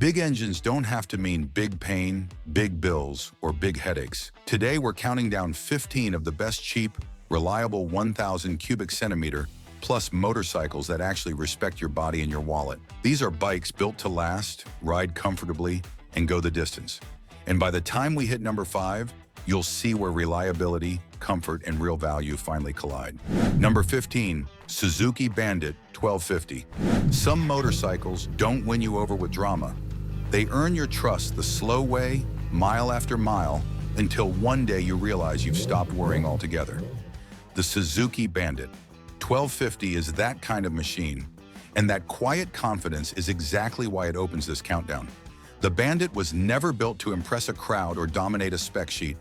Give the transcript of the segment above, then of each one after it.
Big engines don't have to mean big pain, big bills, or big headaches. Today, we're counting down 15 of the best cheap, reliable 1,000 cubic centimeter plus motorcycles that actually respect your body and your wallet. These are bikes built to last, ride comfortably, and go the distance. And by the time we hit number 5, you'll see where reliability, comfort, and real value finally collide. Number 15, Suzuki Bandit 1250. Some motorcycles don't win you over with drama. They earn your trust the slow way, mile after mile, until one day you realize you've stopped worrying altogether. The Suzuki Bandit 1250 is that kind of machine, and that quiet confidence is exactly why it opens this countdown. The Bandit was never built to impress a crowd or dominate a spec sheet.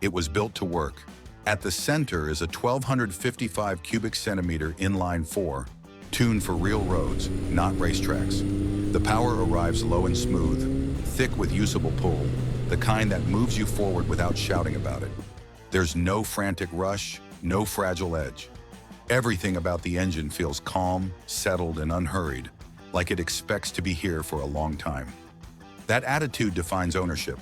It was built to work. At the center is a 1,255 cubic centimeter inline 4, tuned for real roads, not racetracks. The power arrives low and smooth, thick with usable pull, the kind that moves you forward without shouting about it. There's no frantic rush, no fragile edge. Everything about the engine feels calm, settled, and unhurried, like it expects to be here for a long time. That attitude defines ownership.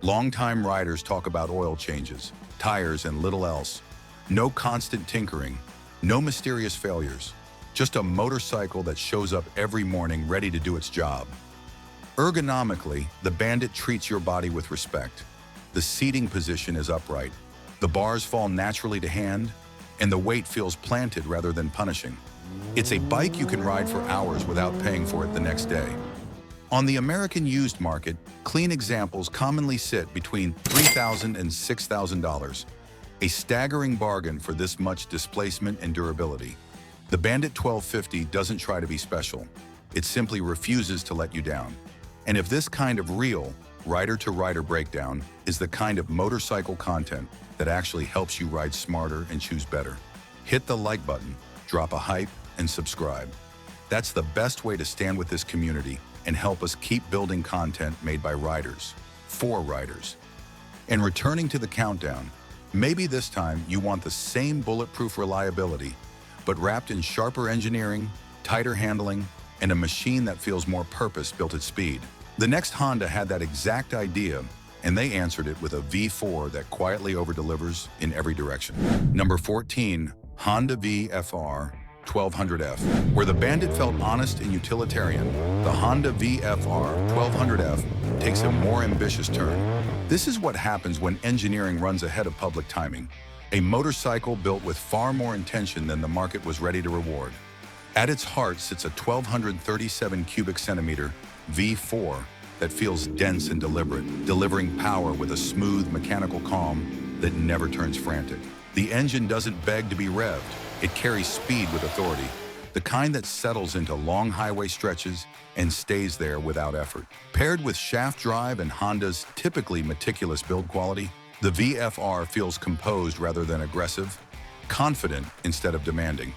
Longtime riders talk about oil changes, tires, and little else. No constant tinkering, no mysterious failures. Just a motorcycle that shows up every morning ready to do its job. Ergonomically, the Bandit treats your body with respect. The seating position is upright. The bars fall naturally to hand, and the weight feels planted rather than punishing. It's a bike you can ride for hours without paying for it the next day. On the American used market, clean examples commonly sit between $3,000 and $6,000, a staggering bargain for this much displacement and durability. The Bandit 1250 doesn't try to be special. It simply refuses to let you down. And if this kind of real, rider-to-rider breakdown is the kind of motorcycle content that actually helps you ride smarter and choose better, hit the like button, drop a hype, and subscribe. That's the best way to stand with this community and help us keep building content made by riders, for riders. And returning to the countdown, maybe this time you want the same bulletproof reliability, but wrapped in sharper engineering, tighter handling, and a machine that feels more purpose-built at speed. The next Honda had that exact idea, and they answered it with a V4 that quietly over-delivers in every direction. Number 14, Honda VFR 1200F. Where the Bandit felt honest and utilitarian, the Honda VFR 1200F takes a more ambitious turn. This is what happens when engineering runs ahead of public timing. A motorcycle built with far more intention than the market was ready to reward. At its heart sits a 1,237 cubic centimeter V4 that feels dense and deliberate, delivering power with a smooth mechanical calm that never turns frantic. The engine doesn't beg to be revved. It carries speed with authority, the kind that settles into long highway stretches and stays there without effort. Paired with shaft drive and Honda's typically meticulous build quality, the VFR feels composed rather than aggressive, confident instead of demanding.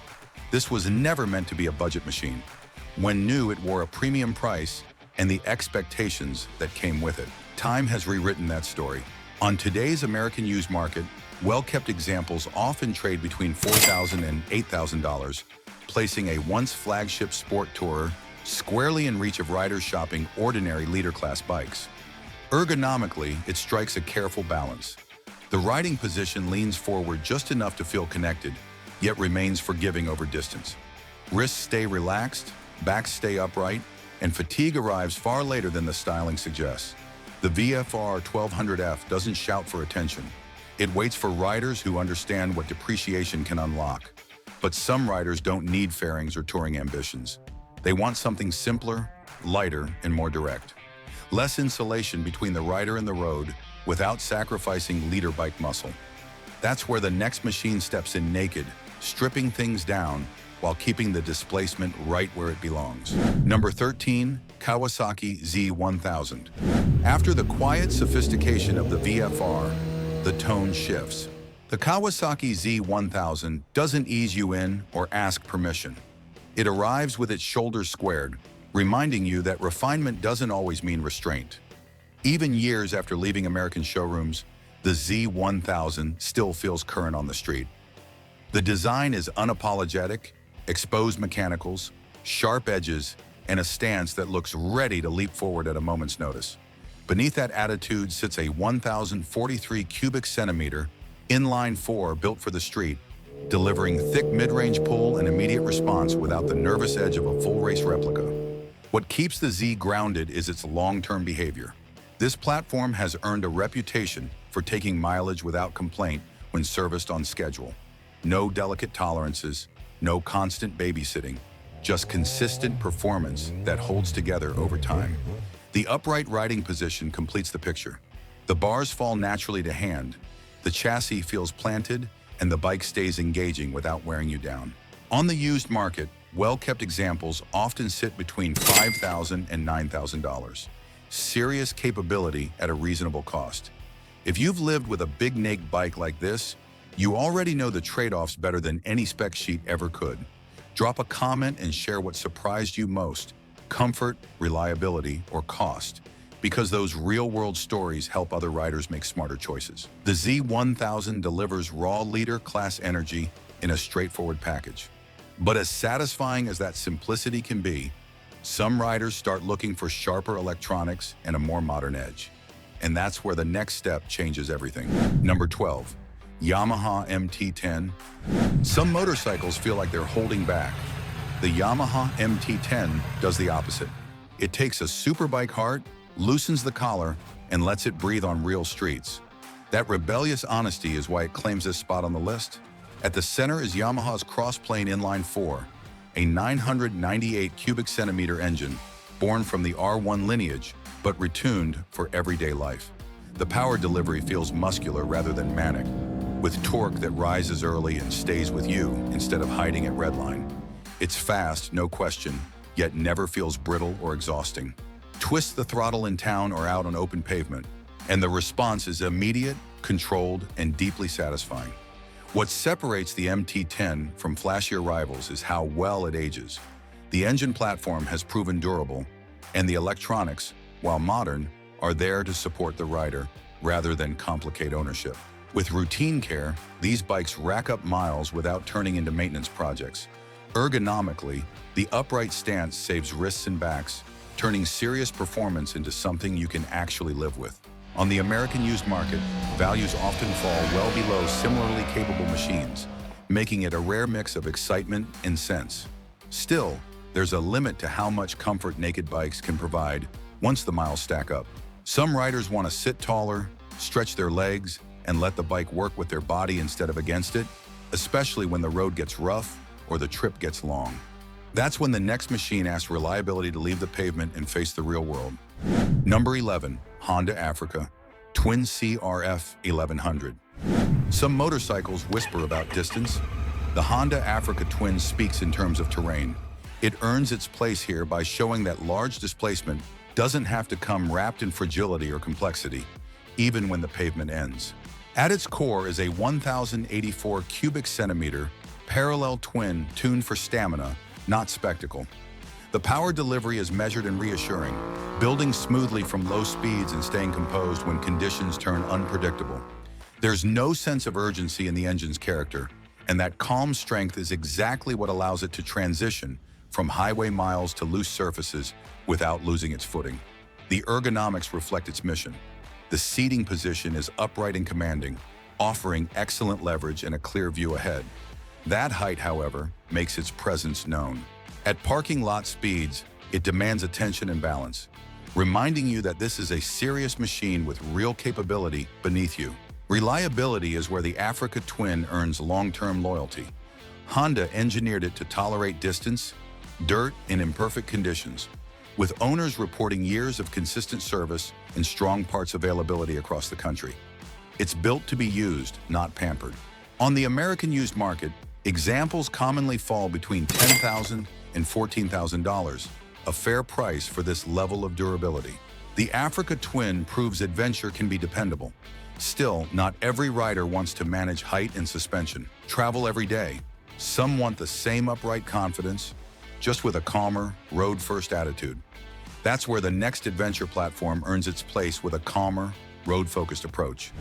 This was never meant to be a budget machine. When new, it wore a premium price and the expectations that came with it. Time has rewritten that story. On today's American used market, well-kept examples often trade between $4,000 and $8,000, placing a once flagship sport tourer squarely in reach of riders shopping ordinary leader-class bikes. Ergonomically, it strikes a careful balance. The riding position leans forward just enough to feel connected, yet remains forgiving over distance. Wrists stay relaxed, backs stay upright, and fatigue arrives far later than the styling suggests. The VFR 1200F doesn't shout for attention. It waits for riders who understand what depreciation can unlock. But some riders don't need fairings or touring ambitions. They want something simpler, lighter, and more direct. Less insulation between the rider and the road without sacrificing leader bike muscle. That's where the next machine steps in naked, stripping things down while keeping the displacement right where it belongs. Number 13, Kawasaki Z1000. After the quiet sophistication of the VFR, the tone shifts. The Kawasaki Z1000 doesn't ease you in or ask permission. It arrives with its shoulders squared, reminding you that refinement doesn't always mean restraint. Even years after leaving American showrooms, the Z1000 still feels current on the street. The design is unapologetic, exposed mechanicals, sharp edges, and a stance that looks ready to leap forward at a moment's notice. Beneath that attitude sits a 1,043 cubic centimeter inline four built for the street, delivering thick mid-range pull and immediate response without the nervous edge of a full race replica. What keeps the Z grounded is its long-term behavior. This platform has earned a reputation for taking mileage without complaint when serviced on schedule. No delicate tolerances, no constant babysitting, just consistent performance that holds together over time. The upright riding position completes the picture. The bars fall naturally to hand, the chassis feels planted, and the bike stays engaging without wearing you down. On the used market, well-kept examples often sit between $5,000 and $9,000. Serious capability at a reasonable cost. If you've lived with a big naked bike like this, you already know the trade-offs better than any spec sheet ever could. Drop a comment and share what surprised you most: comfort, reliability, or cost, because those real-world stories help other riders make smarter choices. The Z1000 delivers raw leader-class energy in a straightforward package. But as satisfying as that simplicity can be, some riders start looking for sharper electronics and a more modern edge. And that's where the next step changes everything. Number 12. Yamaha MT-10. Some motorcycles feel like they're holding back. The Yamaha MT-10 does the opposite. It takes a Superbike heart, loosens the collar, and lets it breathe on real streets. That rebellious honesty is why it claims this spot on the list. At the center is Yamaha's cross-plane inline 4, a 998 cubic centimeter engine born from the R1 lineage, but retuned for everyday life. The power delivery feels muscular rather than manic, with torque that rises early and stays with you instead of hiding at redline. It's fast, no question, yet never feels brittle or exhausting. Twist the throttle in town or out on open pavement, and the response is immediate, controlled, and deeply satisfying. What separates the MT-10 from flashier rivals is how well it ages. The engine platform has proven durable, and the electronics, while modern, are there to support the rider rather than complicate ownership. With routine care, these bikes rack up miles without turning into maintenance projects. Ergonomically, the upright stance saves wrists and backs, turning serious performance into something you can actually live with. On the American used market, values often fall well below similarly capable machines, making it a rare mix of excitement and sense. Still, there's a limit to how much comfort naked bikes can provide once the miles stack up. Some riders want to sit taller, stretch their legs, and let the bike work with their body instead of against it, especially when the road gets rough or the trip gets long. That's when the next machine asks reliability to leave the pavement and face the real world. Number 11, Honda Africa, Twin CRF 1100. Some motorcycles whisper about distance. The Honda Africa Twin speaks in terms of terrain. It earns its place here by showing that large displacement doesn't have to come wrapped in fragility or complexity, even when the pavement ends. At its core is a 1,084 cubic centimeter parallel twin tuned for stamina, not spectacle. The power delivery is measured and reassuring, building smoothly from low speeds and staying composed when conditions turn unpredictable. There's no sense of urgency in the engine's character, and that calm strength is exactly what allows it to transition from highway miles to loose surfaces without losing its footing. The ergonomics reflect its mission. The seating position is upright and commanding, offering excellent leverage and a clear view ahead. That height, however, makes its presence known. At parking lot speeds, it demands attention and balance, reminding you that this is a serious machine with real capability beneath you. Reliability is where the Africa Twin earns long-term loyalty. Honda engineered it to tolerate distance, dirt, and imperfect conditions, with owners reporting years of consistent service and strong parts availability across the country. It's built to be used, not pampered. On the American used market, examples commonly fall between $10,000 and $14,000, a fair price for this level of durability. The Africa Twin proves adventure can be dependable. Still, not every rider wants to manage height and suspension, travel every day. Some want the same upright confidence, just with a calmer, road-first attitude. That's where the next adventure platform earns its place with a calmer, road-focused approach.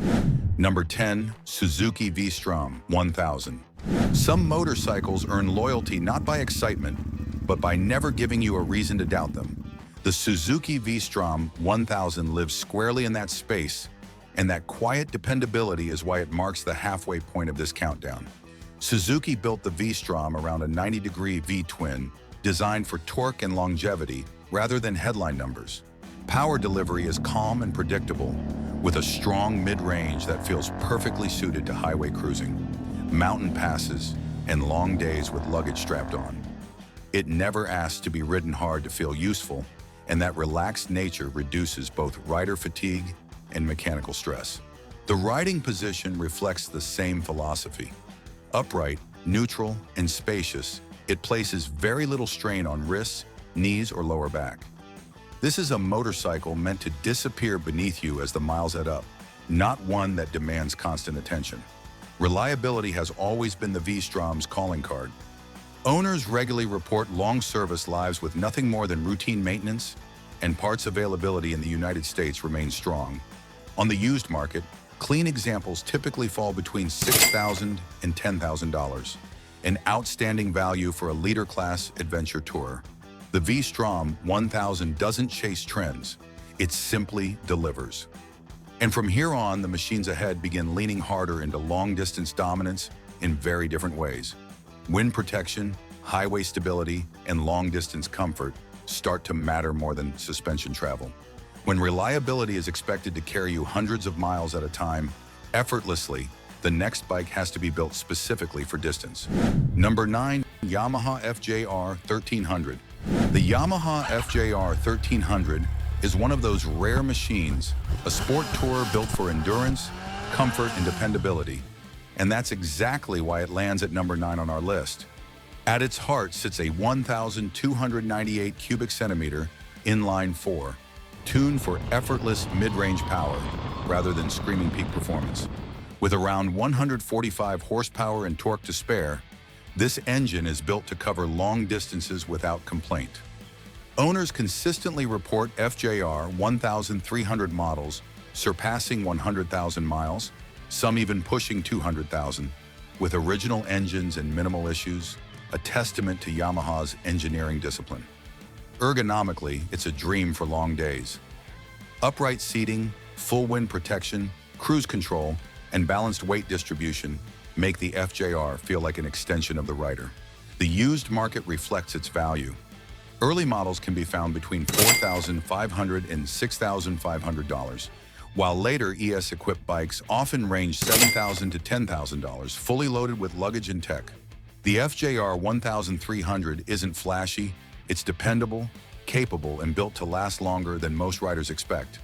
Number 10, Suzuki V-Strom 1000. Some motorcycles earn loyalty not by excitement, but by never giving you a reason to doubt them. The Suzuki V-Strom 1000 lives squarely in that space, and that quiet dependability is why it marks the halfway point of this countdown. Suzuki built the V-Strom around a 90-degree V-twin, designed for torque and longevity rather than headline numbers. Power delivery is calm and predictable, with a strong mid-range that feels perfectly suited to highway cruising, mountain passes, and long days with luggage strapped on. It never asks to be ridden hard to feel useful, and that relaxed nature reduces both rider fatigue and mechanical stress. The riding position reflects the same philosophy. Upright, neutral, and spacious, it places very little strain on wrists, knees, or lower back. This is a motorcycle meant to disappear beneath you as the miles add up, not one that demands constant attention. Reliability has always been the V-Strom's calling card. Owners regularly report long service lives with nothing more than routine maintenance, and parts availability in the United States remains strong. On the used market, clean examples typically fall between $6,000 and $10,000, an outstanding value for a leader-class adventure tourer. The V-Strom 1000 doesn't chase trends, it simply delivers. And from here on, the machines ahead begin leaning harder into long-distance dominance in very different ways. Wind protection, highway stability, and long-distance comfort start to matter more than suspension travel. When reliability is expected to carry you hundreds of miles at a time, effortlessly, the next bike has to be built specifically for distance. Number 9. Yamaha FJR 1300. The Yamaha FJR 1300 is one of those rare machines, a sport tourer built for endurance, comfort, and dependability. And that's exactly why it lands at number 9 on our list. At its heart sits a 1,298 cubic centimeter inline 4, tuned for effortless mid-range power rather than screaming peak performance. With around 145 horsepower and torque to spare, this engine is built to cover long distances without complaint. Owners consistently report FJR 1300 models surpassing 100,000 miles, some even pushing 200,000, with original engines and minimal issues, a testament to Yamaha's engineering discipline. Ergonomically, it's a dream for long days. Upright seating, full wind protection, cruise control, and balanced weight distribution make the FJR feel like an extension of the rider. The used market reflects its value. Early models can be found between $4,500 and $6,500, while later ES-equipped bikes often range $7,000 to $10,000, fully loaded with luggage and tech. The FJR 1300 isn't flashy, it's dependable, capable, and built to last longer than most riders expect.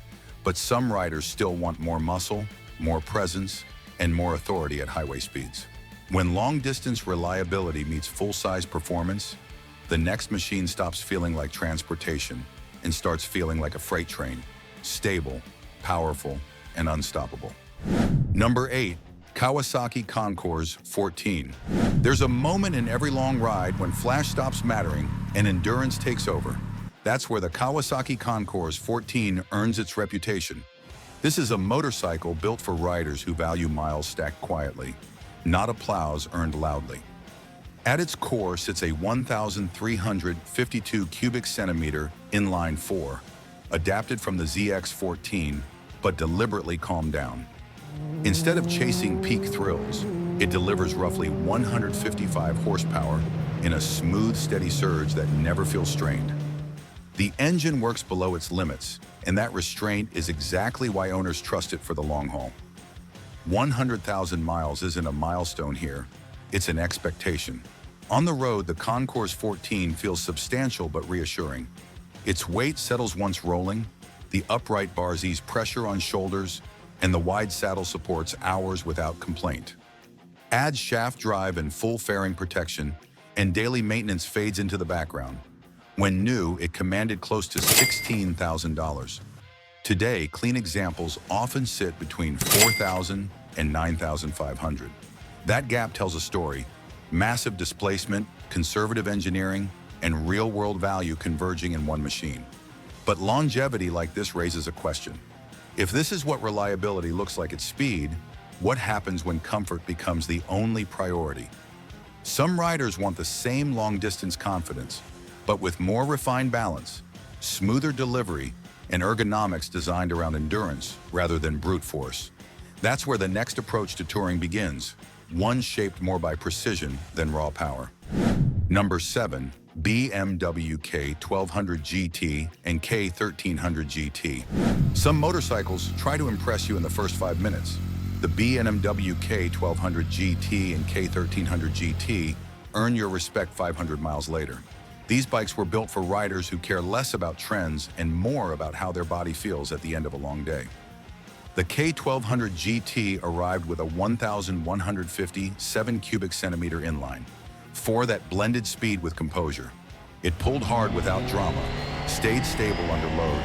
But some riders still want more muscle, more presence, and more authority at highway speeds. When long-distance reliability meets full-size performance, the next machine stops feeling like transportation and starts feeling like a freight train, stable, powerful, and unstoppable. Number 8. Kawasaki Concours 14. There's a moment in every long ride when flash stops mattering and endurance takes over. That's where the Kawasaki Concours 14 earns its reputation. This is a motorcycle built for riders who value miles stacked quietly, not applause earned loudly. At its core sits a 1,352 cubic centimeter inline 4, adapted from the ZX14, but deliberately calmed down. Instead of chasing peak thrills, it delivers roughly 155 horsepower in a smooth, steady surge that never feels strained. The engine works below its limits, and that restraint is exactly why owners trust it for the long haul. 100,000 miles isn't a milestone here, it's an expectation. On the road, the Concours 14 feels substantial but reassuring. Its weight settles once rolling, the upright bars ease pressure on shoulders, and the wide saddle supports hours without complaint. Add shaft drive and full fairing protection, and daily maintenance fades into the background. When new, it commanded close to $16,000. Today, clean examples often sit between $4,000 and $9,500. That gap tells a story: massive displacement, conservative engineering, and real-world value converging in one machine. But longevity like this raises a question. If this is what reliability looks like at speed, what happens when comfort becomes the only priority? Some riders want the same long-distance confidence, but with more refined balance, smoother delivery, and ergonomics designed around endurance rather than brute force. That's where the next approach to touring begins, one shaped more by precision than raw power. Number 7. BMW K1200 GT and K1300 GT. Some motorcycles try to impress you in the first 5 minutes. The BMW K1200 GT and K1300 GT earn your respect 500 miles later. These bikes were built for riders who care less about trends and more about how their body feels at the end of a long day. The K1200 GT arrived with a 1,150 7 cubic centimeter inline, for that blended speed with composure. It pulled hard without drama, stayed stable under load,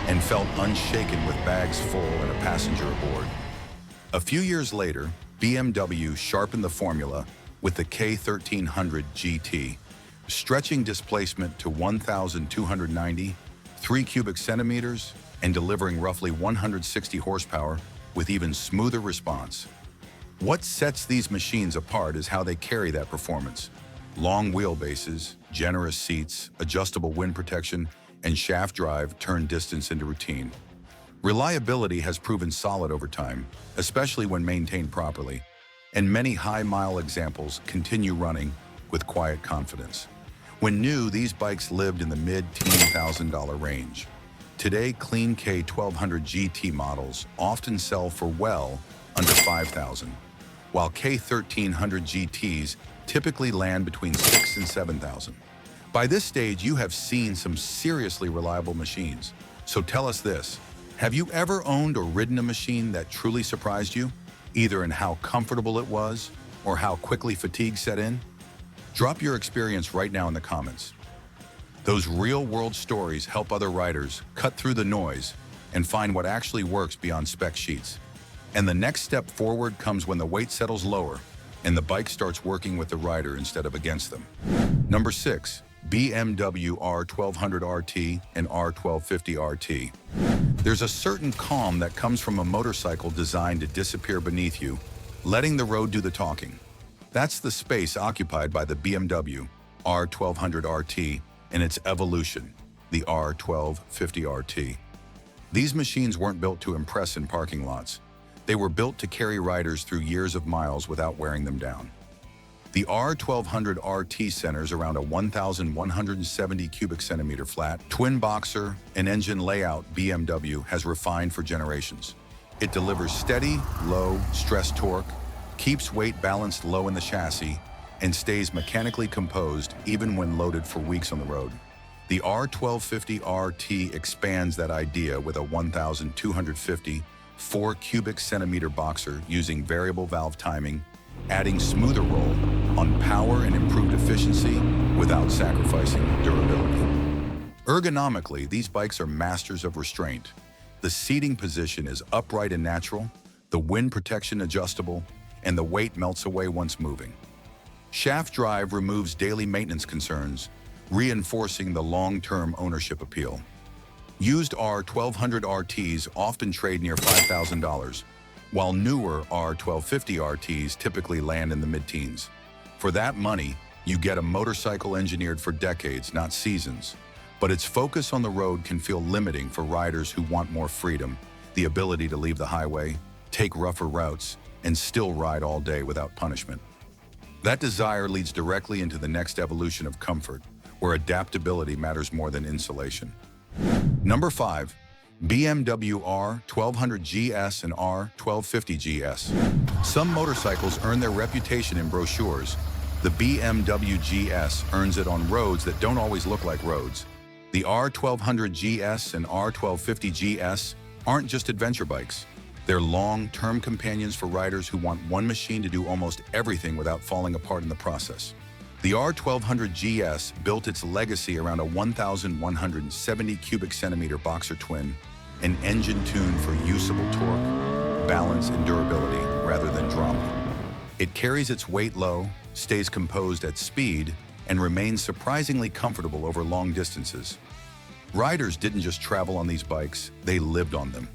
and felt unshaken with bags full and a passenger aboard. A few years later, BMW sharpened the formula with the K1300 GT, stretching displacement to 1,290, 3 cubic centimeters, and delivering roughly 160 horsepower with even smoother response. What sets these machines apart is how they carry that performance. Long wheelbases, generous seats, adjustable wind protection, and shaft drive turn distance into routine. Reliability has proven solid over time, especially when maintained properly, and many high-mile examples continue running with quiet confidence. When new, these bikes lived in the mid-$10,000 range. Today, clean K1200 GT models often sell for well under $5,000, while K1300 GTs typically land between $6,000 and $7,000. By this stage, you have seen some seriously reliable machines. So tell us this, have you ever owned or ridden a machine that truly surprised you, either in how comfortable it was or how quickly fatigue set in? Drop your experience right now in the comments. Those real-world stories help other riders cut through the noise and find what actually works beyond spec sheets. And the next step forward comes when the weight settles lower and the bike starts working with the rider instead of against them. Number 6. BMW R1200 RT and R1250 RT. There's a certain calm that comes from a motorcycle designed to disappear beneath you, letting the road do the talking. That's the space occupied by the BMW R1200 RT and its evolution, the R1250 RT. These machines weren't built to impress in parking lots. They were built to carry riders through years of miles without wearing them down. The R1200 RT centers around a 1,170 cubic centimeter flat, twin boxer, and engine layout BMW has refined for generations. It delivers steady, low, stress torque, keeps weight balanced low in the chassis, and stays mechanically composed even when loaded for weeks on the road. The R1250 RT expands that idea with a 1,250 4 cubic centimeter boxer using variable valve timing, adding smoother roll on power and improved efficiency without sacrificing durability. Ergonomically, these bikes are masters of restraint. The seating position is upright and natural, the wind protection adjustable, and the weight melts away once moving. Shaft drive removes daily maintenance concerns, reinforcing the long-term ownership appeal. Used R1200 RTs often trade near $5,000, while newer R1250 RTs typically land in the mid-teens. For that money, you get a motorcycle engineered for decades, not seasons. But its focus on the road can feel limiting for riders who want more freedom, the ability to leave the highway, take rougher routes, and still ride all day without punishment. That desire leads directly into the next evolution of comfort, where adaptability matters more than insulation. Number 5. BMW R1200 GS and R1250 GS. Some motorcycles earn their reputation in brochures. The BMW GS earns it on roads that don't always look like roads. The R1200 GS and R1250 GS aren't just adventure bikes. They're long-term companions for riders who want one machine to do almost everything without falling apart in the process. The R1200 GS built its legacy around a 1,170 cubic centimeter boxer twin, an engine tuned for usable torque, balance, and durability rather than drama. It carries its weight low, stays composed at speed, and remains surprisingly comfortable over long distances. Riders didn't just travel on these bikes, they lived on them.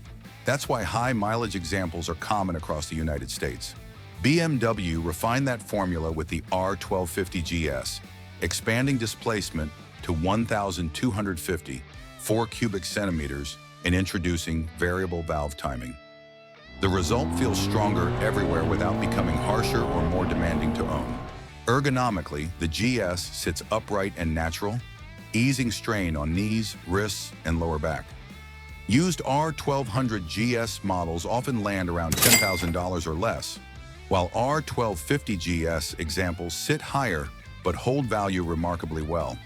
That's why high mileage examples are common across the United States. BMW refined that formula with the R1250 GS, expanding displacement to 1,250, 4 cubic centimeters, and introducing variable valve timing. The result feels stronger everywhere without becoming harsher or more demanding to own. Ergonomically, the GS sits upright and natural, easing strain on knees, wrists, and lower back. Used R1200 GS models often land around $10,000 or less, while R1250 GS examples sit higher but hold value remarkably well.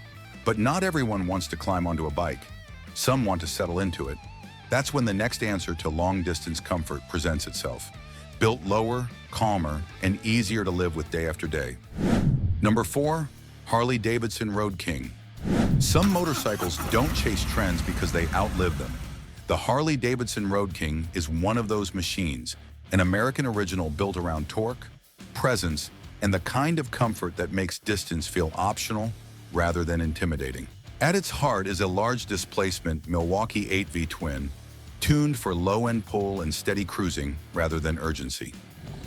But not everyone wants to climb onto a bike. Some want to settle into it. That's when the next answer to long-distance comfort presents itself. Built lower, calmer, and easier to live with day after day. Number 4, Harley-Davidson Road King. Some motorcycles don't chase trends because they outlive them. The Harley-Davidson Road King is one of those machines, an American original built around torque, presence, and the kind of comfort that makes distance feel optional rather than intimidating. At its heart is a large displacement Milwaukee 8V twin, tuned for low-end pull and steady cruising rather than urgency.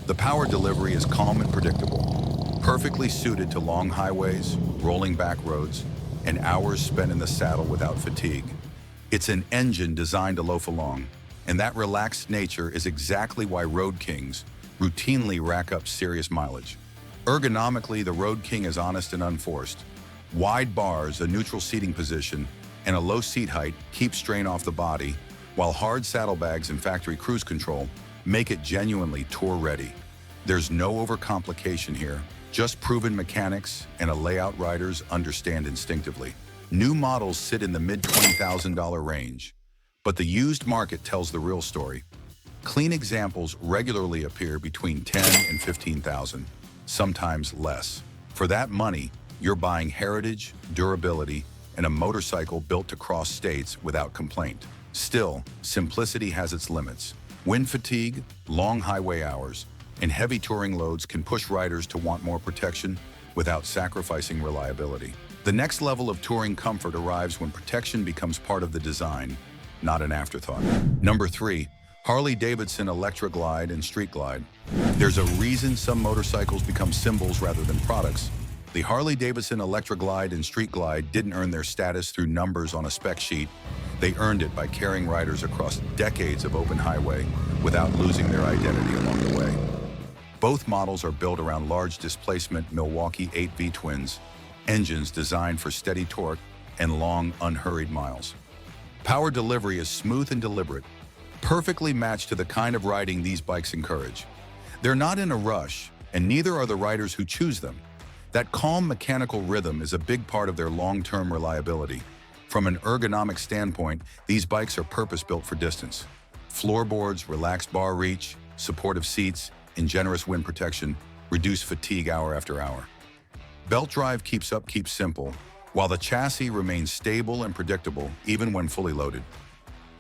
The power delivery is calm and predictable, perfectly suited to long highways, rolling back roads, and hours spent in the saddle without fatigue. It's an engine designed to loaf along, and that relaxed nature is exactly why Road Kings routinely rack up serious mileage. Ergonomically, the Road King is honest and unforced. Wide bars, a neutral seating position, and a low seat height keep strain off the body, while hard saddlebags and factory cruise control make it genuinely tour-ready. There's no overcomplication here, just proven mechanics and a layout riders understand instinctively. New models sit in the mid-$20,000 range, but the used market tells the real story. Clean examples regularly appear between $10,000 and $15,000, sometimes less. For that money, you're buying heritage, durability, and a motorcycle built to cross states without complaint. Still, simplicity has its limits. Wind fatigue, long highway hours, and heavy touring loads can push riders to want more protection without sacrificing reliability. The next level of touring comfort arrives when protection becomes part of the design, not an afterthought. Number 3, Harley-Davidson Electra Glide and Street Glide. There's a reason some motorcycles become symbols rather than products. The Harley-Davidson Electra Glide and Street Glide didn't earn their status through numbers on a spec sheet. They earned it by carrying riders across decades of open highway without losing their identity along the way. Both models are built around large displacement Milwaukee 8V twins, engines designed for steady torque and long, unhurried miles. Power delivery is smooth and deliberate, perfectly matched to the kind of riding these bikes encourage. They're not in a rush, and neither are the riders who choose them. That calm mechanical rhythm is a big part of their long-term reliability. From an ergonomic standpoint, these bikes are purpose-built for distance. Floorboards, relaxed bar reach, supportive seats, and generous wind protection reduce fatigue hour after hour. Belt drive keeps simple, while the chassis remains stable and predictable even when fully loaded.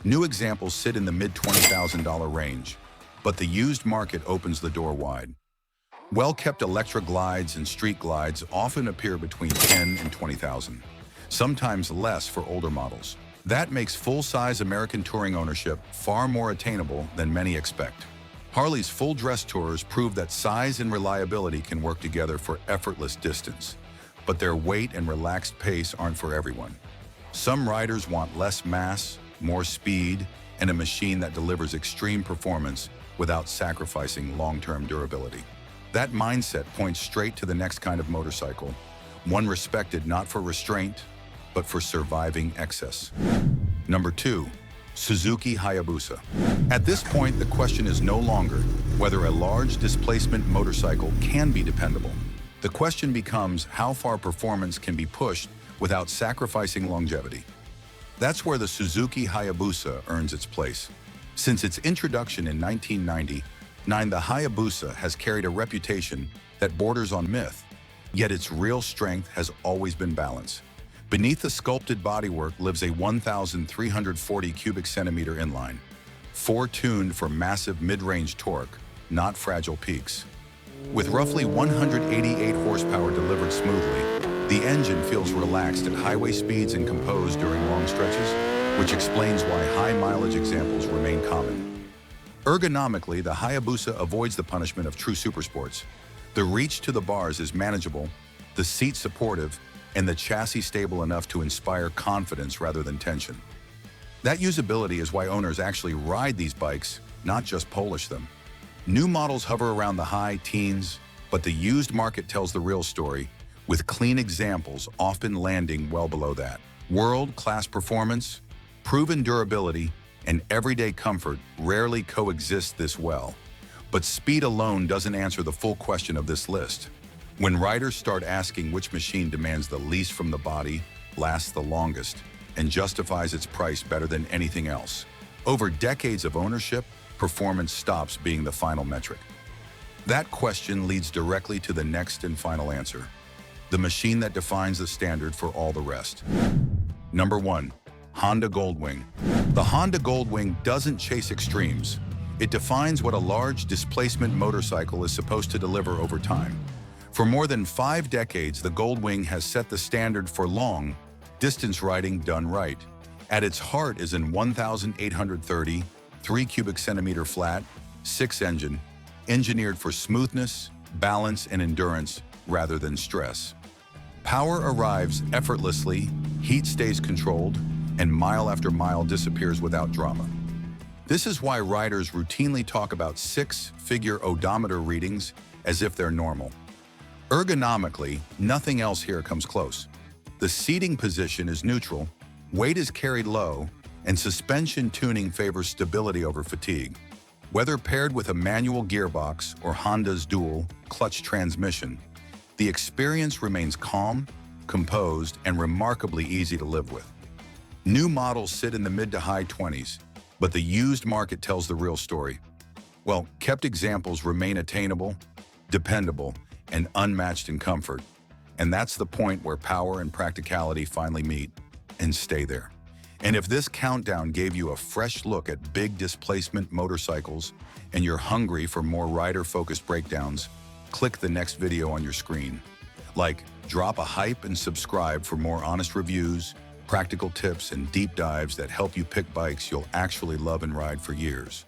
New examples sit in the mid-$20,000 range, but the used market opens the door wide. Well-kept Electra Glides and Street Glides often appear between $10,000 and $20,000, sometimes less for older models. That makes full-size American touring ownership far more attainable than many expect. Harley's full-dress tours prove that size and reliability can work together for effortless distance, but their weight and relaxed pace aren't for everyone. Some riders want less mass, more speed, and a machine that delivers extreme performance without sacrificing long-term durability. That mindset points straight to the next kind of motorcycle, one respected not for restraint, but for surviving excess. Number 2, Suzuki Hayabusa. At this point, the question is no longer whether a large displacement motorcycle can be dependable. The question becomes how far performance can be pushed without sacrificing longevity. That's where the Suzuki Hayabusa earns its place. Since its introduction in 1999, the Hayabusa has carried a reputation that borders on myth, yet its real strength has always been balance. Beneath the sculpted bodywork lives a 1,340 cubic centimeter inline, tuned for massive mid-range torque, not fragile peaks. With roughly 188 horsepower delivered smoothly, the engine feels relaxed at highway speeds and composed during long stretches, which explains why high mileage examples remain common. Ergonomically, the Hayabusa avoids the punishment of true supersports. The reach to the bars is manageable, the seat supportive, and the chassis stable enough to inspire confidence rather than tension. That usability is why owners actually ride these bikes, not just polish them. New models hover around the high teens, but the used market tells the real story, with clean examples often landing well below that. World-class performance, proven durability, and everyday comfort rarely coexist this well. But speed alone doesn't answer the full question of this list. When riders start asking which machine demands the least from the body, lasts the longest, and justifies its price better than anything else, over decades of ownership, performance stops being the final metric. That question leads directly to the next and final answer, the machine that defines the standard for all the rest. Number 1. Honda Goldwing. The Honda Goldwing doesn't chase extremes. It defines what a large displacement motorcycle is supposed to deliver over time. For more than 5 decades, the Goldwing has set the standard for long, distance riding done right. At its heart is an 1,830, 3 cubic centimeter flat, 6 engine, engineered for smoothness, balance, and endurance rather than stress. Power arrives effortlessly, heat stays controlled, and mile after mile disappears without drama. This is why riders routinely talk about 6-figure odometer readings as if they're normal. Ergonomically, nothing else here comes close. The seating position is neutral, weight is carried low, and suspension tuning favors stability over fatigue. Whether paired with a manual gearbox or Honda's dual clutch transmission, the experience remains calm, composed, and remarkably easy to live with. New models sit in the mid to high 20s, but the used market tells the real story. Well, kept examples remain attainable, dependable, and unmatched in comfort. And that's the point where power and practicality finally meet and stay there. And if this countdown gave you a fresh look at big displacement motorcycles and you're hungry for more rider-focused breakdowns, click the next video on your screen. Drop a hype and subscribe for more honest reviews, practical tips, and deep dives that help you pick bikes you'll actually love and ride for years.